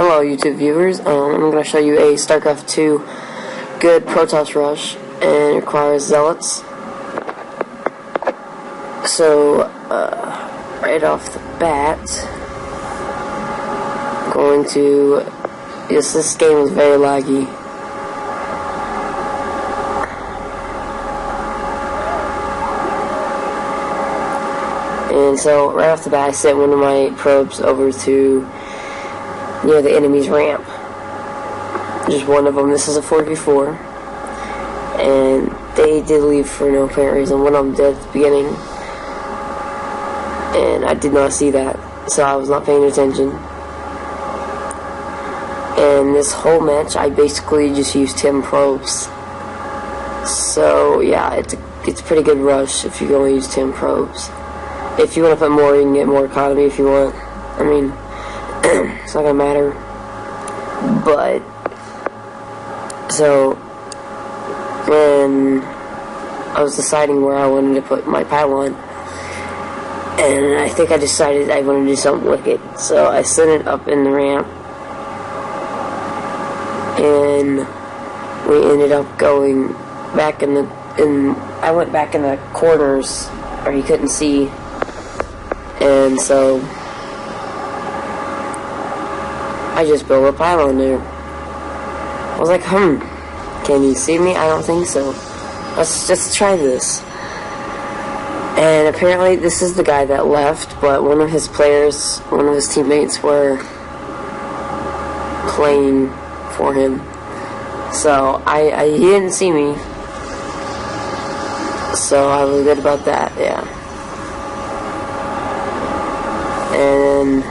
Hello YouTube viewers, I'm going to show you a StarCraft 2 good protoss rush, and it requires zealots. So, right off the bat, I'm going to, yes, this game is very laggy. And so, right off the bat, I sent one of my probes over to near the enemy's ramp. Just one of them. This is a 4v4, and they did leave for no apparent reason. One of them did at the beginning, and I did not see that, so I was not paying attention. And this whole match, I basically just used 10 probes. So yeah, it's a pretty good rush if you only use 10 probes. If you want to put more, you can get more economy if you want. I mean, it's not gonna matter. But so when I was deciding where I wanted to put my pylon, and I think I decided I wanted to do something with it, so I sent it up in the ramp, and we ended up going back I went back in the corners where you couldn't see, and so I just built a pylon there. I was like, can you see me? I don't think so. Let's just try this. And apparently this is the guy that left, but one of his teammates were playing for him. So he didn't see me. So I was good about that, yeah. And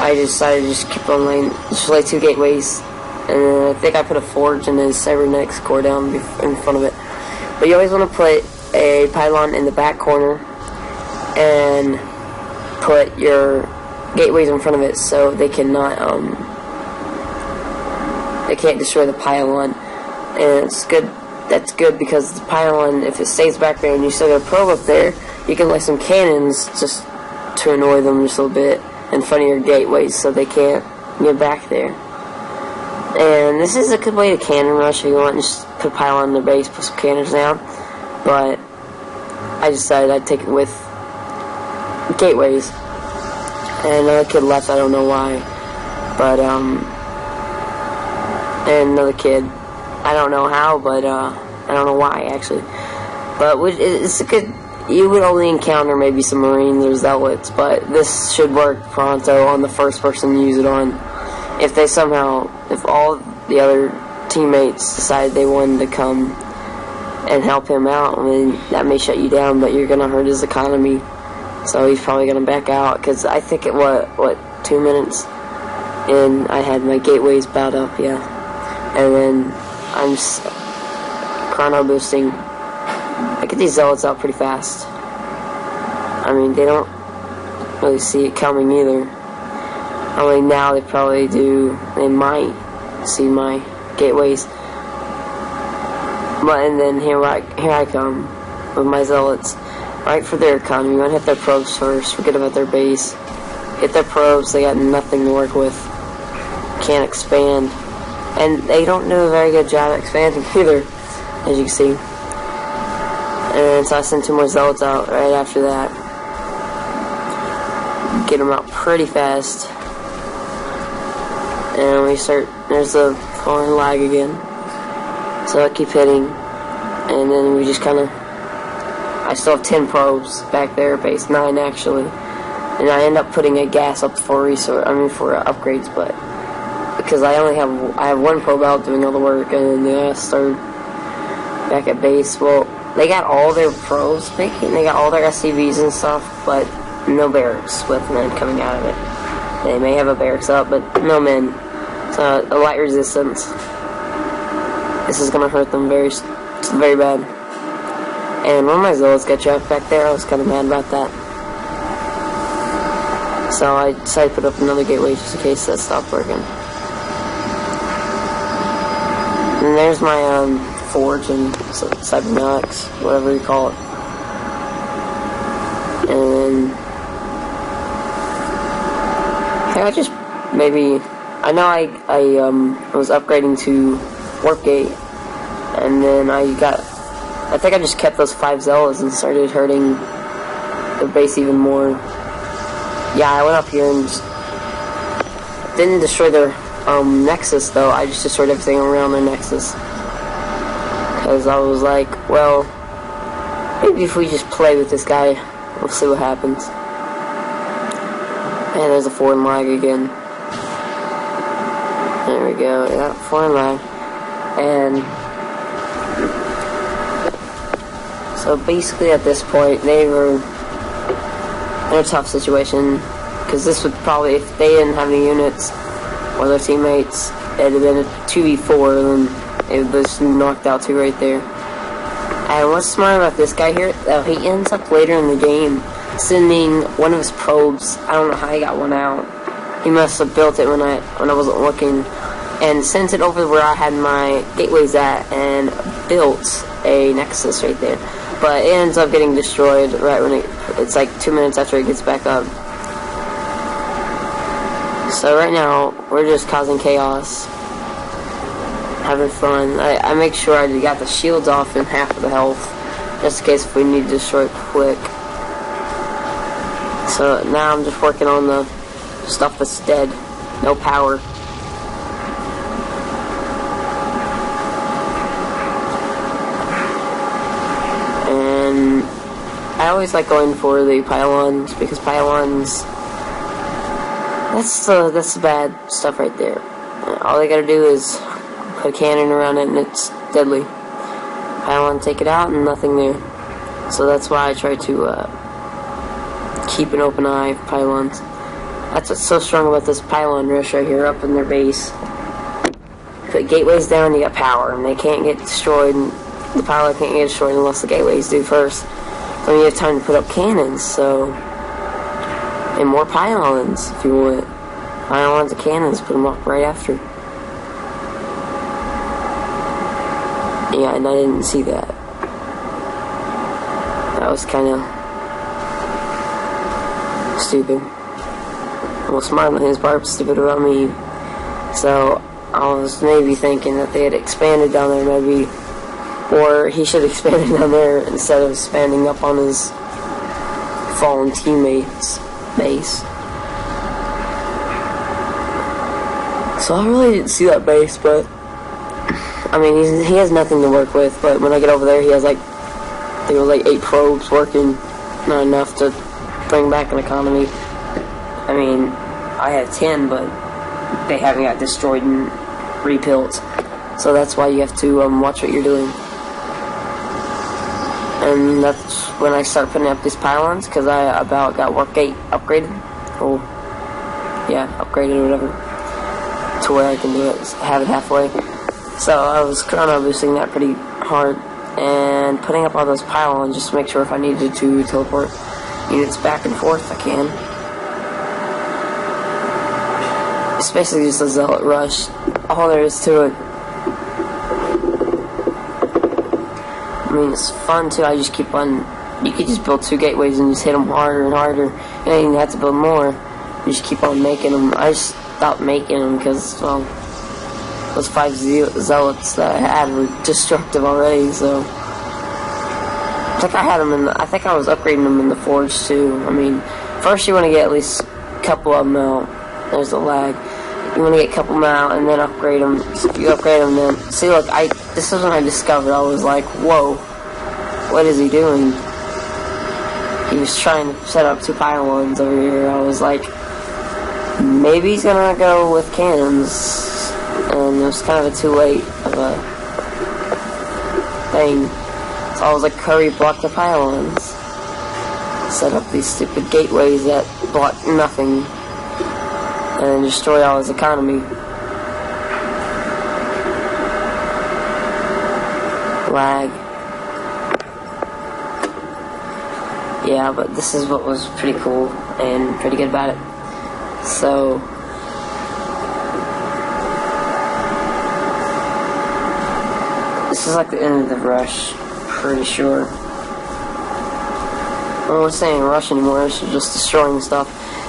I decided to just keep on laying, just lay 2 gateways, and then I think I put a forge and then cybernetics core down in front of it. But you always want to put a pylon in the back corner and put your gateways in front of it so they cannot they can't destroy the pylon. And it's good. That's good because the pylon, if it stays back there and you still got a probe up there, you can lay some cannons just to annoy them just a little bit in front of your gateways so they can't get back there. And this is a good way to cannon rush if you want. Just put a pylon in the base, put some cannons down. But I decided I'd take it with gateways. And another kid left, I don't know why. But, and another kid, I don't know how, but, I don't know why, actually. But it's a good, you would only encounter maybe some Marines or Zealots, but this should work pronto on the first person to use it on. If they somehow, if all the other teammates decide they wanted to come and help him out, I mean, that may shut you down, but you're going to hurt his economy. So he's probably going to back out, because I think at what, 2 minutes in, I had my gateways bowed up, yeah. And then I'm chrono boosting. I get these zealots out pretty fast. I mean, they don't really see it coming either. Only now they probably do. They might see my gateways. But and then here I come with my zealots, right for their economy. You want to hit their probes first. Forget about their base. Hit their probes. They got nothing to work with. Can't expand, and they don't do a very good job at expanding either, as you can see. And so I sent 2 more zealots out right after that. Get them out pretty fast. And we start, there's the falling lag again. So I keep hitting. And then we just kind of, I still have 10 probes back there, base 9 actually. And I end up putting a gas up for upgrades, but because I have 1 probe out doing all the work, and then I started back at base. Well, they got all their probes making, they got all their SCVs and stuff, but no barracks with men coming out of it. They may have a barracks up, but no men. So a light resistance. This is gonna hurt them very bad. And one of my zealots got trapped back there. I was kind of mad about that. So I decided to put up another gateway just in case that stopped working. And there's my forge and cybernetics, whatever you call it. And I just maybe I know I was upgrading to Warpgate, and then I think I just kept those 5 zealots and started hurting their base even more. Yeah, I went up here and just didn't destroy their nexus though. I just destroyed everything around their nexus because I was like, well, maybe if we just play with this guy, we'll see what happens. And there's a foreign lag again. There we go. Yeah, foreign lag. And so basically at this point they were in a tough situation, because this would probably, if they didn't have any units or their teammates, it'd have been a 2v4, and it was just knocked out two right there. And what's smart about this guy here, he ends up later in the game sending one of his probes. I don't know how he got one out. He must have built it when I wasn't looking, and sent it over where I had my gateways at, and built a nexus right there. But it ends up getting destroyed right when it's like 2 minutes after it gets back up. So right now we're just causing chaos, having fun. I make sure I got the shields off and half of the health, just in case if we need to destroy it quick. So now I'm just working on the stuff that's dead, no power. And I always like going for the pylons, because pylons, that's the bad stuff right there. All they gotta do is put a cannon around it and it's deadly. Pylon, take it out and nothing there. So that's why I try to keep an open eye for pylons. That's what's so strong about this pylon rush right here up in their base. Put gateways down, you got power, and they can't get destroyed. The pylon can't get destroyed unless the gateways do first. So you have time to put up cannons, so... And more pylons, if you want. Pylons and cannons, put them up right after. Yeah, and I didn't see that. That was kind of stupid. Well, smart on his part, stupid about me. So I was maybe thinking that they had expanded down there, maybe, or he should have expanded down there instead of expanding up on his fallen teammates' base. So I really didn't see that base, but I mean, he has nothing to work with. But when I get over there, he has like, there were like 8 probes working, not enough to bring back an economy. I mean, I have 10, but they haven't got destroyed and rebuilt. So that's why you have to watch what you're doing. And that's when I start putting up these pylons, because I about got Warpgate upgraded. Oh, yeah, upgraded or whatever, to where I can do it, have it halfway. So I was chrono boosting that pretty hard and putting up all those pylons just to make sure if I needed to teleport units back and forth, I can. It's basically just a zealot rush. All there is to it. I mean, it's fun too. I just keep on. You could just build 2 gateways and just hit them harder and harder. You don't even have to build more. You just keep on making them. I just stopped making them because, well, those 5 zealots that I had were destructive already. So I think I had them in. I think I was upgrading them in the forge too. I mean, first you want to get at least a couple of them out. There's the lag. You want to get a couple of them out and then upgrade them. So if you upgrade them, then see, look, this is when I discovered. I was like, whoa, what is he doing? He was trying to set up 2 pylons over here. I was like, maybe he's gonna go with cannons, and it was kind of a too late of a thing. So I was like, hurry, block the pylons. Set up these stupid gateways that block nothing, and destroy all his economy. Lag. Yeah, but this is what was pretty cool and pretty good about it. So this is like the end of the rush, pretty sure. wasn't saying rush anymore, it's just destroying stuff.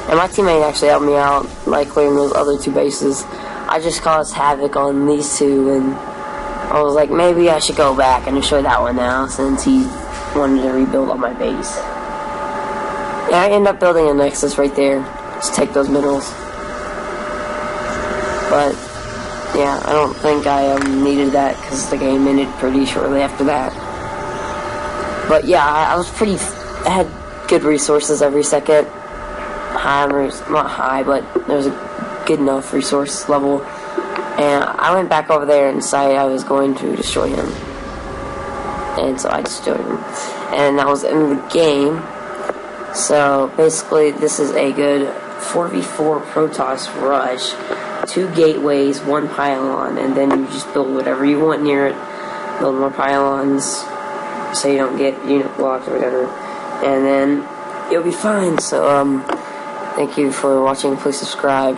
And my teammate actually helped me out, like clearing those other 2 bases. I just caused havoc on these 2, and I was like, maybe I should go back and destroy that one now, since he wanted to rebuild on my base. Yeah, I ended up building a nexus right there. Just take those minerals. But yeah, I don't think I needed that because the game ended pretty shortly after that. But yeah, I had good resources every second. Not high, but there was a good enough resource level. And I went back over there and decided I was going to destroy him. And so I destroyed him. And that was the end of the game. So basically, this is a good 4v4 protoss rush. 2 gateways, 1 pylon, and then you just build whatever you want near it. Build more pylons so you don't get unit blocked or whatever. And then you'll be fine. So, thank you for watching. Please subscribe.